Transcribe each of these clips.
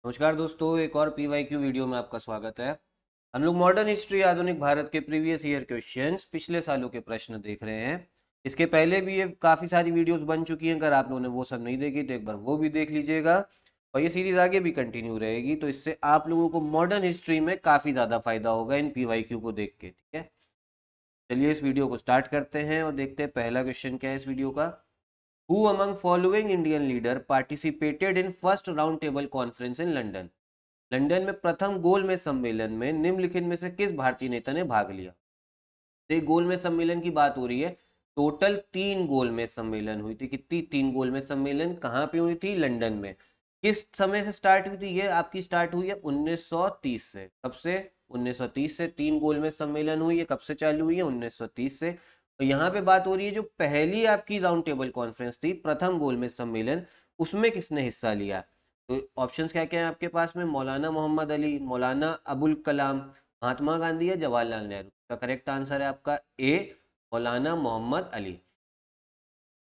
नमस्कार दोस्तों, एक और PYQ वीडियो में आपका स्वागत है। हम लोग मॉडर्न हिस्ट्री आधुनिक भारत के प्रीवियस ईयर क्वेश्चंस पिछले सालों के प्रश्न देख रहे हैं। इसके पहले भी ये काफ़ी सारी वीडियोस बन चुकी हैं। अगर आप लोगों ने वो सब नहीं देखी तो एक बार वो भी देख लीजिएगा। और ये सीरीज आगे भी कंटिन्यू रहेगी, तो इससे आप लोगों को मॉडर्न हिस्ट्री में काफ़ी ज़्यादा फायदा होगा इन PYQ को देख के। ठीक है, चलिए इस वीडियो को स्टार्ट करते हैं और देखते हैं पहला क्वेश्चन क्या है इस वीडियो का। Who among following Indian leader participated in first round table conference in London? London में प्रथम गोलमेज सम्मेलन में निम्नलिखित में से किस भारतीय नेता ने भाग लिया? तो गोलमेज सम्मेलन की बात हो रही है। टोटल 3 गोलमेज सम्मेलन हुई थी। कितनी? 3 गोलमेज सम्मेलन कहाँ पे हुई थी? लंदन में। किस समय से स्टार्ट हुई थी? ये आपकी स्टार्ट हुई है 1930 से। कब से? 1930 से 3 गोलमेज सम्मेलन हुई है। कब से चालू हुई है? 1930 से। और यहाँ पे बात हो रही है जो पहली आपकी राउंड टेबल कॉन्फ्रेंस थी, प्रथम गोलमेज सम्मेलन, उसमें किसने हिस्सा लिया? तो ऑप्शंस क्या क्या है आपके पास में? मौलाना मोहम्मद अली, मौलाना अबुल कलाम, महात्मा गांधी या जवाहरलाल नेहरू। का करेक्ट आंसर है आपका ए, मौलाना मोहम्मद अली।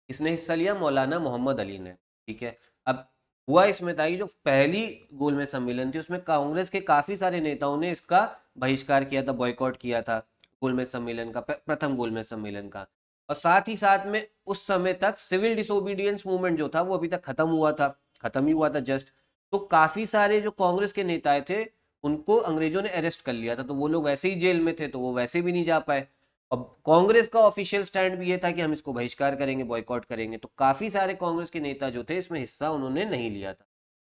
किसने हिस्सा लिया? मौलाना मोहम्मद अली ने। ठीक है। अब हुआ इसमें था कि जो पहली गोलमेज सम्मेलन थी उसमें कांग्रेस के काफी सारे नेताओं ने इसका बहिष्कार किया था, बॉयकॉट किया था गोलमेज सम्मेलन का, प्रथम गोलमेज सम्मेलन का। और साथ ही साथ में उस समय तक सिविल डिसोबीडियंस मूवमेंट जो था वो अभी तक खत्म हुआ था, खत्म ही हुआ था जस्ट। तो काफी सारे जो कांग्रेस के नेता थे उनको अंग्रेजों ने अरेस्ट कर लिया था, तो वो लोग वैसे ही जेल में थे, तो वो वैसे भी नहीं जा पाए। अब कांग्रेस का ऑफिशियल स्टैंड भी ये था कि हम इसको बहिष्कार करेंगे, बॉयकॉट करेंगे। तो काफी सारे कांग्रेस के नेता जो थे इसमें हिस्सा उन्होंने नहीं लिया था।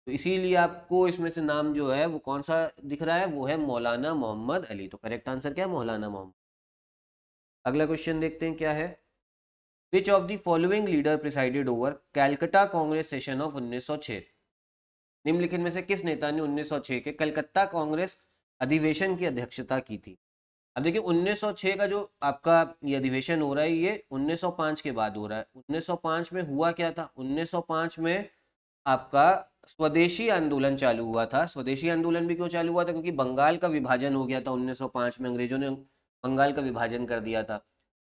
तो इसीलिए आपको इसमें से नाम जो है वो कौन सा दिख रहा है? वो है मौलाना मोहम्मद अली। तो करेक्ट आंसर क्या है? मौलाना मोहम्मद। अगला क्वेश्चन देखते हैं क्या है। Which of the following leader presided over Calcutta Congress session of 1906? निम्नलिखित में से किस नेता ने 1906 के कलकत्ता कांग्रेस अधिवेशन की अध्यक्षता की थी? अब देखिए 1906 का जो आपका ये अधिवेशन हो रहा है ये 1905 के बाद हो रहा है। 1905 में हुआ क्या था? 1905 में आपका स्वदेशी आंदोलन चालू हुआ था। स्वदेशी आंदोलन भी क्यों चालू हुआ था? क्योंकि बंगाल का विभाजन हो गया था 1905 में। अंग्रेजों ने बंगाल का विभाजन कर दिया था।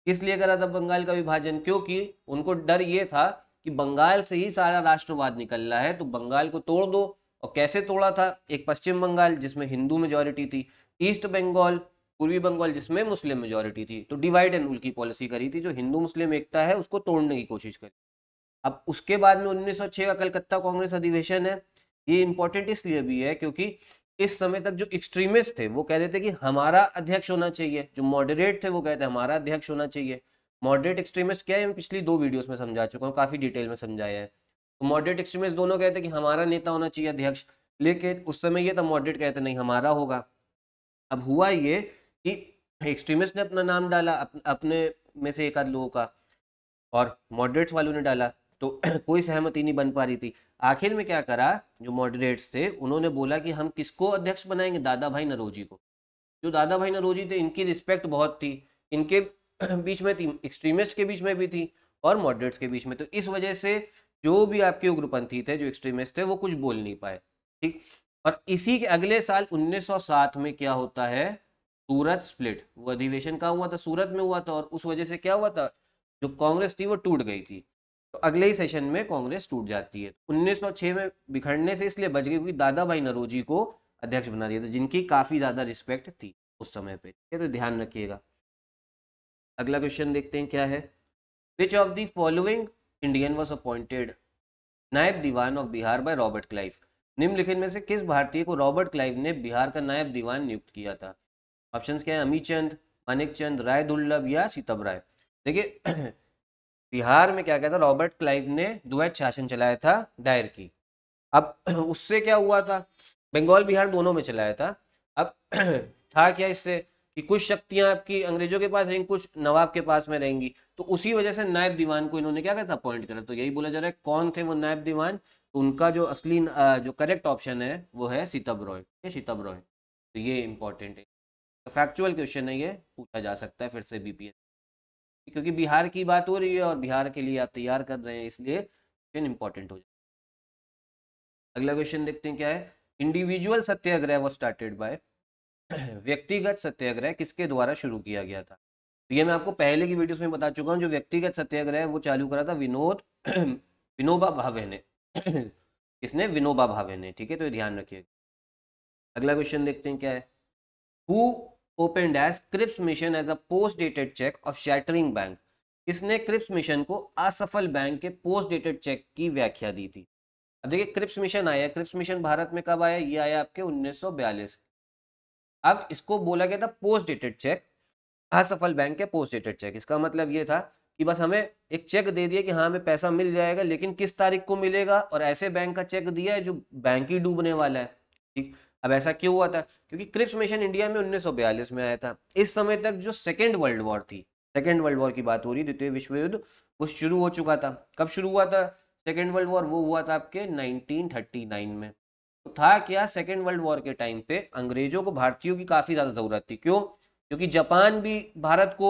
किस लिए करा था बंगाल का विभाजन? क्योंकि उनको डर ये था कि बंगाल से ही सारा राष्ट्रवाद निकल रहा है, तो बंगाल को तोड़ दो। और कैसे तोड़ा था? एक पश्चिम बंगाल जिसमें हिंदू मेजोरिटी थी, ईस्ट बंगाल, पूर्वी बंगाल जिसमें मुस्लिम मेजोरिटी थी, तो डिवाइड एंड रूल की पॉलिसी करी थी। जो हिंदू मुस्लिम एकता है उसको तोड़ने की कोशिश करी। अब उसके बाद में 1906 का कलकत्ता कांग्रेस अधिवेशन है। ये इंपॉर्टेंट इसलिए भी है क्योंकि इस समय तक जो एक्सट्रीमिस्ट थे वो कह रहे थे कि हमारा अध्यक्ष होना चाहिए, जो मॉडरेट थे वो कहते हैं हमारा अध्यक्ष होना चाहिए। मॉडरेट एक्सट्रीमिस्ट क्या है, मैं पिछली 2 वीडियोस में समझा चुका हूँ, काफी डिटेल में समझाया है। तो मॉडरेट एक्सट्रीमिस्ट दोनों कहते हैं कि हमारा नेता होना चाहिए अध्यक्ष, लेकिन उस समय ये था मॉडरेट कहते नहीं हमारा होगा। अब हुआ ये कि एक्सट्रीमिस्ट ने अपना नाम डाला, अपने में से एक आध लोगों का, और मॉडरेट्स वालों ने डाला। तो कोई सहमति नहीं बन पा रही थी। आखिर में क्या करा, जो मॉडरेट्स थे उन्होंने बोला कि हम किसको अध्यक्ष बनाएंगे? दादा भाई नरोजी को। जो दादा भाई नरोजी थे इनकी रिस्पेक्ट बहुत थी, इनके बीच में थी, एक्सट्रीमिस्ट के बीच में भी थी और मॉडरेट्स के बीच में। तो इस वजह से जो भी आपके उग्रपंथी थे, जो एक्सट्रीमिस्ट थे, वो कुछ बोल नहीं पाए। ठीक। और इसी के अगले साल 1907 में क्या होता है? सूरत स्प्लिट। वो अधिवेशन कहाँ हुआ था? सूरत में हुआ था। और उस वजह से क्या हुआ था, जो कांग्रेस थी वो टूट गई थी। तो अगले ही सेशन में कांग्रेस टूट जाती है। 1906 में बिखरने से इसलिए बच गई क्योंकि दादा भाई नरोजी को अध्यक्ष बना दिया था, जिनकी काफी ज्यादा रिस्पेक्ट थी उस समय पे। ठीक है, तो ध्यान रखिएगा। अगला क्वेश्चन देखते हैं क्या है। Which of the following Indian was appointed Naib Diwan of Bihar by Robert Clive? निम्नलिखित में से किस भारतीय को रॉबर्ट क्लाइव ने बिहार का नायब दीवान नियुक्त किया था? ऑप्शंस क्या है? अमी चंद, मानिक चंद, राय दुर्लभ या सीतब राय। देखिए बिहार में क्या कहता, रॉबर्ट क्लाइव ने द्वैत शासन चलाया था, डायर की। अब उससे क्या हुआ था? बंगाल बिहार दोनों में चलाया था। अब था क्या इससे कि कुछ शक्तियां आपकी अंग्रेजों के पास रहेंगी, कुछ नवाब के पास में रहेंगी। तो उसी वजह से नायब दीवान को इन्होंने क्या कहा था? अपॉइंट करा। तो यही बोला जा रहा है कौन थे वो नायब दीवान। तो उनका जो असली जो करेक्ट ऑप्शन है वो है सीतब रॉय। ये सीतब रॉय। तो ये इंपॉर्टेंट है, फैक्चुअल क्वेश्चन है, ये पूछा जा सकता है फिर से बीपीएस, क्योंकि बिहार की बात हो रही है और बिहार के लिए आप तैयार कर रहे हैं, इसलिए क्वेश्चन इंपॉर्टेंट हो जाए। अगला क्वेश्चन देखते हैं क्या है। इंडिविजुअल सत्याग्रह वो स्टार्टेड बाय व्यक्तिगत सत्याग्रह किसके द्वारा शुरू किया गया था? तो ये मैं आपको पहले की वीडियोस में बता चुका हूँ। जो व्यक्तिगत सत्याग्रह है वो चालू करा था विनोद विनोबा भावे ने। इसने विनोबा भावे ने, ठीक है, तो ये ध्यान रखिएगा। अगला क्वेश्चन देखते हैं क्या है। Who opened as Cripps mission as a post dated cheque of shattering bank. इसने क्रिप्स मिशन को असफल बैंक के पोस्ट डेटेड चेक की व्याख्या दी थी। अब देखिए क्रिप्स मिशन आया, क्रिप्स मिशन भारत में कब आया, ये आया आपके 1942। अब इसको बोला गया था पोस्ट डेटेड चेक, असफल बैंक के पोस्ट डेटेड चेक। इसका मतलब ये था कि बस हमें एक चेक दे दिया कि हाँ हमें पैसा मिल जाएगा, लेकिन किस तारीख को मिलेगा, और ऐसे बैंक का चेक दिया है जो बैंक ही डूबने वाला है। ठीक, अब ऐसा क्यों हुआ था, क्योंकि क्रिप्स मिशन इंडिया में 1942 में आया था। इस समय तक जो सेकेंड वर्ल्ड वॉर थी, सेकेंड वर्ल्ड वॉर की बात हो रही, द्वितीय विश्व युद्ध, वो शुरू हो चुका था। कब शुरू हुआ था सेकेंड वर्ल्ड वॉर, वो हुआ था आपके 1939 में। तो था क्या, सेकेंड वर्ल्ड वॉर के टाइम पे अंग्रेजों को भारतीयों की काफी ज्यादा जरूरत थी। क्यों, क्योंकि जापान भी भारत को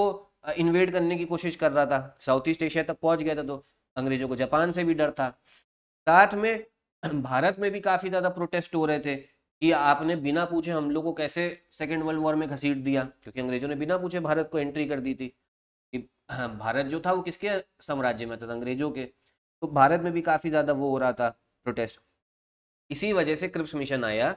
इन्वेड करने की कोशिश कर रहा था, साउथ ईस्ट एशिया तक पहुंच गया था, तो अंग्रेजों को जापान से भी डर था। साथ में भारत में भी काफी ज्यादा प्रोटेस्ट हो रहे थे कि आपने बिना पूछे हम लोग को कैसे सेकेंड वर्ल्ड वॉर में घसीट दिया, क्योंकि अंग्रेजों ने बिना पूछे भारत को एंट्री कर दी थी कि भारत जो था वो किसके साम्राज्य में था, अंग्रेजों के। तो भारत में भी काफी ज्यादा वो हो रहा था प्रोटेस्ट। इसी वजह से क्रिप्स मिशन आया।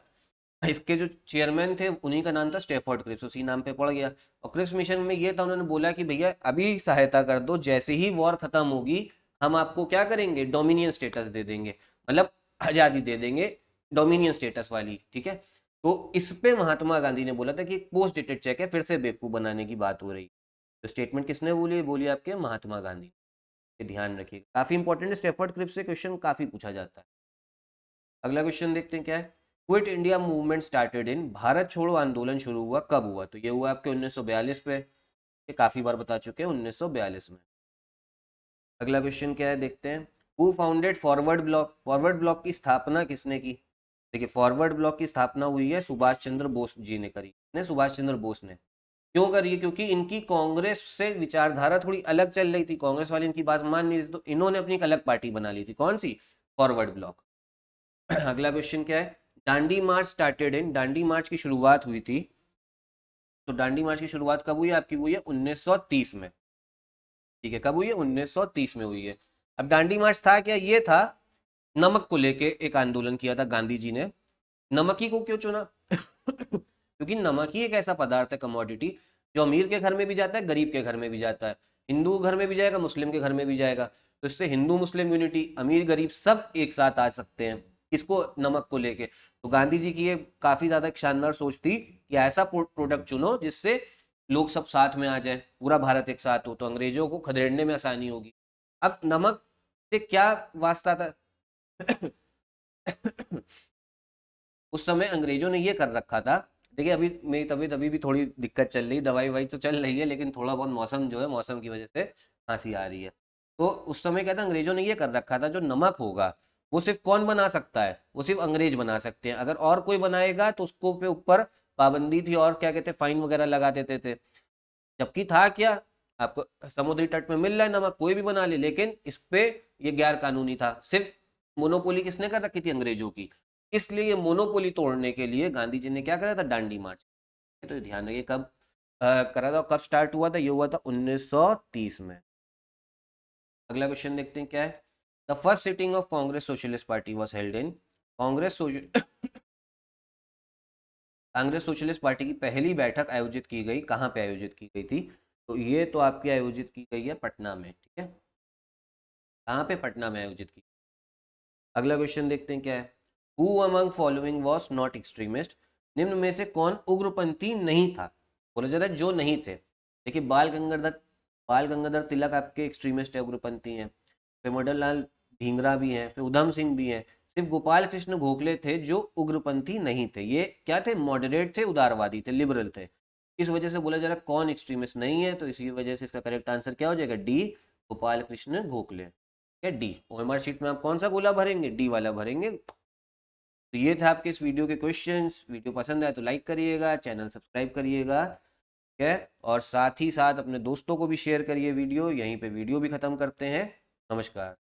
इसके जो चेयरमैन थे उन्हीं का नाम था स्टेफोर्ड क्रिप्स, उसी नाम पे पड़ गया। और क्रिप्स मिशन में ये था, उन्होंने बोला कि भैया अभी सहायता कर दो, जैसे ही वॉर खत्म होगी हम आपको क्या करेंगे, डोमिनियन स्टेटस दे देंगे, मतलब आजादी दे देंगे, डोमिनियन स्टेटस वाली, ठीक है। तो इस पे महात्मा गांधी ने बोला था कि पोस्ट डेटेड चेक है, फिर से बेवकूफ बनाने की बात हो रही। तो स्टेटमेंट किसने बोली, बोली आपके महात्मा गांधी। ये ध्यान रखिएगा, काफी इंपॉर्टेंट है, स्टेफोर्ड क्रिप्स से क्वेश्चन काफी पूछा जाता है। अगला क्वेश्चन देखते हैं क्या है। Quit India movement started in, Bharat छोड़ो आंदोलन शुरू हुआ कब हुआ, तो ये हुआ आपके 1942 पे। ये काफी बार बता चुके हैं, 1942 में। अगला क्वेश्चन क्या है देखते हैं। Who founded forward block, forward block की स्थापना किसने की। देखिए फॉरवर्ड ब्लॉक की स्थापना हुई है सुभाष चंद्र बोस जी ने करी, ने सुभाष चंद्र बोस ने। क्यों करी है, क्योंकि इनकी कांग्रेस से विचारधारा थोड़ी अलग चल रही थी, कांग्रेस वाले इनकी बात मान नहीं रही थी, तो इन्होंने अपनी एक अलग पार्टी बना ली थी, कौन सी, फॉरवर्ड ब्लॉक। अगला क्वेश्चन क्या है। डांडी मार्च स्टार्टेड इन, डांडी मार्च की शुरुआत हुई थी, तो डांडी मार्च की शुरुआत कब हुई है आपकी, हुई है 1930 में। ठीक है, कब हुई है, 1930 में हुई है। अब डांडी मार्च था क्या, ये था नमक को लेके एक आंदोलन किया था गांधी जी ने। नमक ही को क्यों चुना क्योंकि नमक ही एक ऐसा पदार्थ है, कमोडिटी, जो अमीर के घर में भी जाता है, गरीब के घर में भी जाता है, हिंदू घर में भी जाएगा, मुस्लिम के घर में भी जाएगा। तो इससे हिंदू मुस्लिम यूनिटी, अमीर गरीब सब एक साथ आ सकते हैं, इसको नमक को लेके। तो गांधी जी की ये काफी ज्यादा एक शानदार सोच थी कि ऐसा प्रोडक्ट चुनो जिससे लोग सब साथ में आ जाए, पूरा भारत एक साथ हो, तो अंग्रेजों को खदेड़ने में आसानी होगी। अब नमक से क्या वास्ता था उस समय अंग्रेजों ने ये कर रखा था। देखिए अभी मेरी तबीयत अभी भी थोड़ी दिक्कत चल रही, दवाई वाई तो चल रही है, लेकिन थोड़ा बहुत मौसम जो है, मौसम की वजह से खांसी आ रही है। तो उस समय क्या था, अंग्रेजों ने ये कर रखा था, जो नमक होगा वो सिर्फ कौन बना सकता है, वो सिर्फ अंग्रेज बना सकते हैं, अगर और कोई बनाएगा तो उसको पे ऊपर पाबंदी थी, और क्या कहते, फाइन वगैरह लगा देते थे। जबकि था क्या, आपको समुद्री तट में मिल रहा है नमक, कोई भी बना ले, लेकिन इस पे ये गैर कानूनी था। सिर्फ मोनोपोली किसने कर रखी थी, अंग्रेजों की। इसलिए ये मोनोपोली तोड़ने के लिए गांधी जी ने क्या करा था, डांडी मार्च। तो ये ध्यान रखिए कब करा था, कब स्टार्ट हुआ था, ये हुआ था 1930 में। अगला क्वेश्चन देखते हैं क्या है। The first sitting of Congress socialist party was held in, Congress Congress socialist party की पहली बैठक आयोजित की गई, कहाँ पे आयोजित की गई थी, तो ये तो आपकी आयोजित की गई है पटना में, ठीक है, कहाँ पे, पटना में आयोजित की। अगला क्वेश्चन देखते हैं क्या है। Who among following was not extremist, निम्न में से कौन उग्रपंथी नहीं था, बोला जा रहा है जो नहीं थे। देखिए बाल गंगाधर तिलक आपके एक्सट्रीमिस्ट है, उग्रपंथी हैं, फिर मदन लाल ढींगरा भी हैं, फिर उधम सिंह भी हैं। सिर्फ गोपाल कृष्ण गोखले थे जो उग्रपंथी नहीं थे, ये क्या थे, मॉडरेट थे, उदारवादी थे, लिबरल थे। इस वजह से बोला जा रहा है कौन एक्सट्रीमिस्ट नहीं है, तो इसी वजह से इसका करेक्ट आंसर क्या हो जाएगा, डी, गोपाल कृष्ण गोखले, क्या डी। ओएमआर शीट में आप कौन सा गोला भरेंगे, डी वाला भरेंगे। तो ये था आपके इस वीडियो के क्वेश्चंस। वीडियो पसंद आए तो लाइक करिएगा, चैनल सब्सक्राइब करिएगा, ठीक है, और साथ ही साथ अपने दोस्तों को भी शेयर करिए वीडियो। यहीं पे वीडियो भी खत्म करते हैं। नमस्कार।